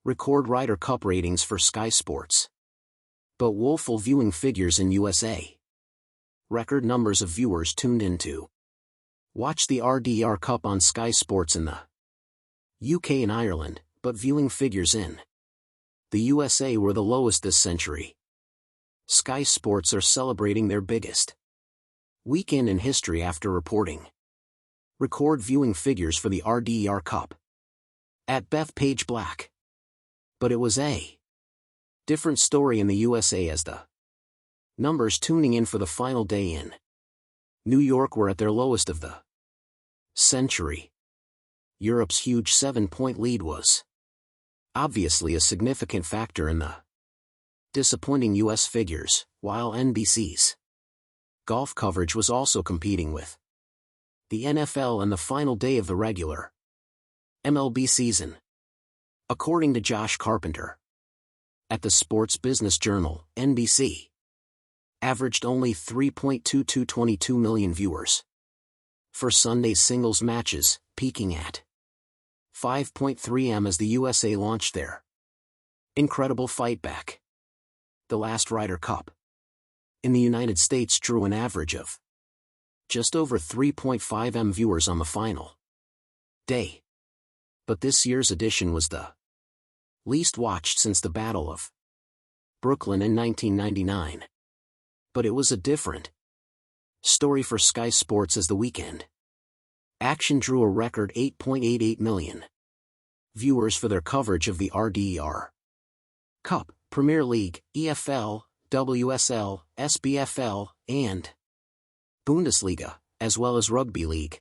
Record Ryder Cup ratings for Sky Sports. But woeful viewing figures in USA. Record numbers of viewers tuned into. Watch the RDR Cup on Sky Sports in the UK and Ireland, but viewing figures in the USA were the lowest this century. Sky Sports are celebrating their biggest weekend in history after reporting. Record viewing figures for the RDR Cup. At Bethpage Black. But it was a different story in the USA as the numbers tuning in for the final day in New York were at their lowest of the century. Europe's huge 7-point lead was obviously a significant factor in the disappointing US figures, while NBC's golf coverage was also competing with the NFL and the final day of the regular MLB season. According to Josh Carpenter at the Sports Business Journal, NBC averaged only 3.22 million viewers for Sunday's singles matches, peaking at 5.3 M as the USA launched their incredible fight back. The last Ryder Cup in the United States drew an average of just over 3.5 M viewers on the final day. But this year's edition was the least watched since the Battle of Brooklyn in 1999. But it was a different story for Sky Sports as the weekend action drew a record 8.88 million viewers for their coverage of the RDR Cup, Premier League, EFL, WSL, SBFL, and Bundesliga, as well as Rugby League,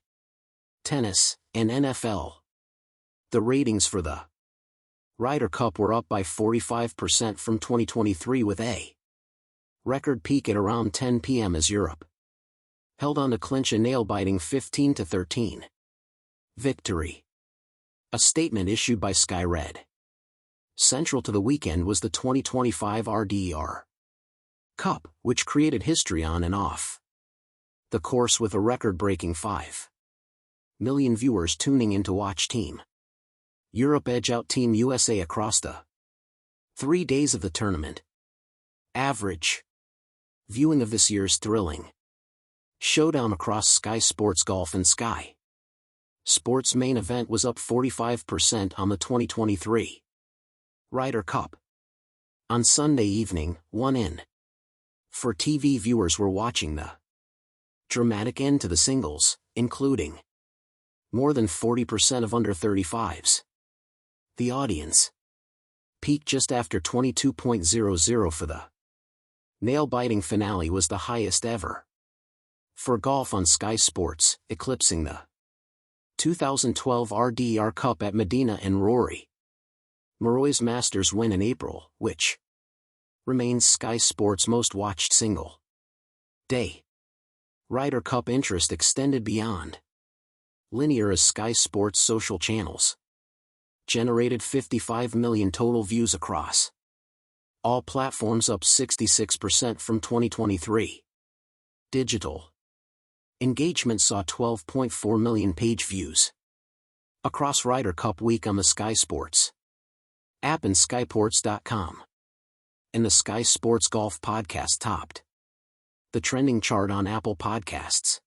tennis, and NFL. The ratings for the Ryder Cup were up by 45% from 2023 with a record peak at around 10 p.m. as Europe held on to clinch a nail-biting 15-13 victory. A statement issued by Sky read, "Central to the weekend was the 2025 RDR Cup, which created history on and off the course with a record-breaking 5 million viewers tuning in to watch Team Europe edge out Team USA across the 3 days of the tournament. Average viewing of this year's thrilling showdown across Sky Sports Golf and Sky Sports main event was up 45% on the 2023 Ryder Cup. On Sunday evening, 1 in 4 TV viewers were watching the dramatic end to the singles, including more than 40% of under 35s. The audience peaked just after 22.00 for the nail-biting finale was the highest ever for golf on Sky Sports, eclipsing the 2012 RDR Cup at Medina and Rory Maroy's Masters win in April, which remains Sky Sports' most watched single day. Ryder Cup interest extended beyond linear as Sky Sports' social channels generated 55 million total views across all platforms, up 66% from 2023. Digital engagement saw 12.4 million page views across Ryder Cup week on the Sky Sports app and skyports.com. And the Sky Sports Golf podcast topped the trending chart on Apple Podcasts.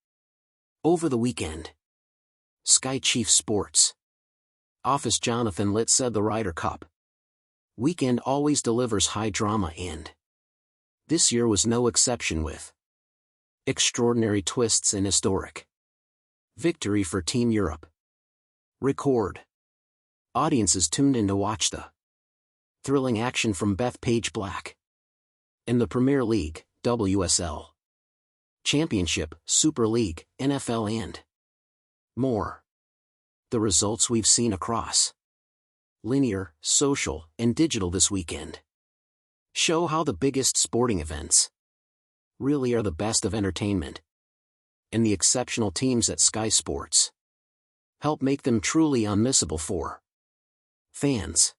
Over the weekend, Sky Chief Sports Office Jonathan Litt said the Ryder Cup weekend always delivers high drama, and this year was no exception, with extraordinary twists and historic victory for Team Europe. Record audiences tuned in to watch the thrilling action from Bethpage Black in the Premier League, WSL Championship, Super League, NFL, and more. The results we've seen across linear, social, and digital this weekend show how the biggest sporting events really are the best of entertainment, and the exceptional teams at Sky Sports help make them truly unmissable for fans.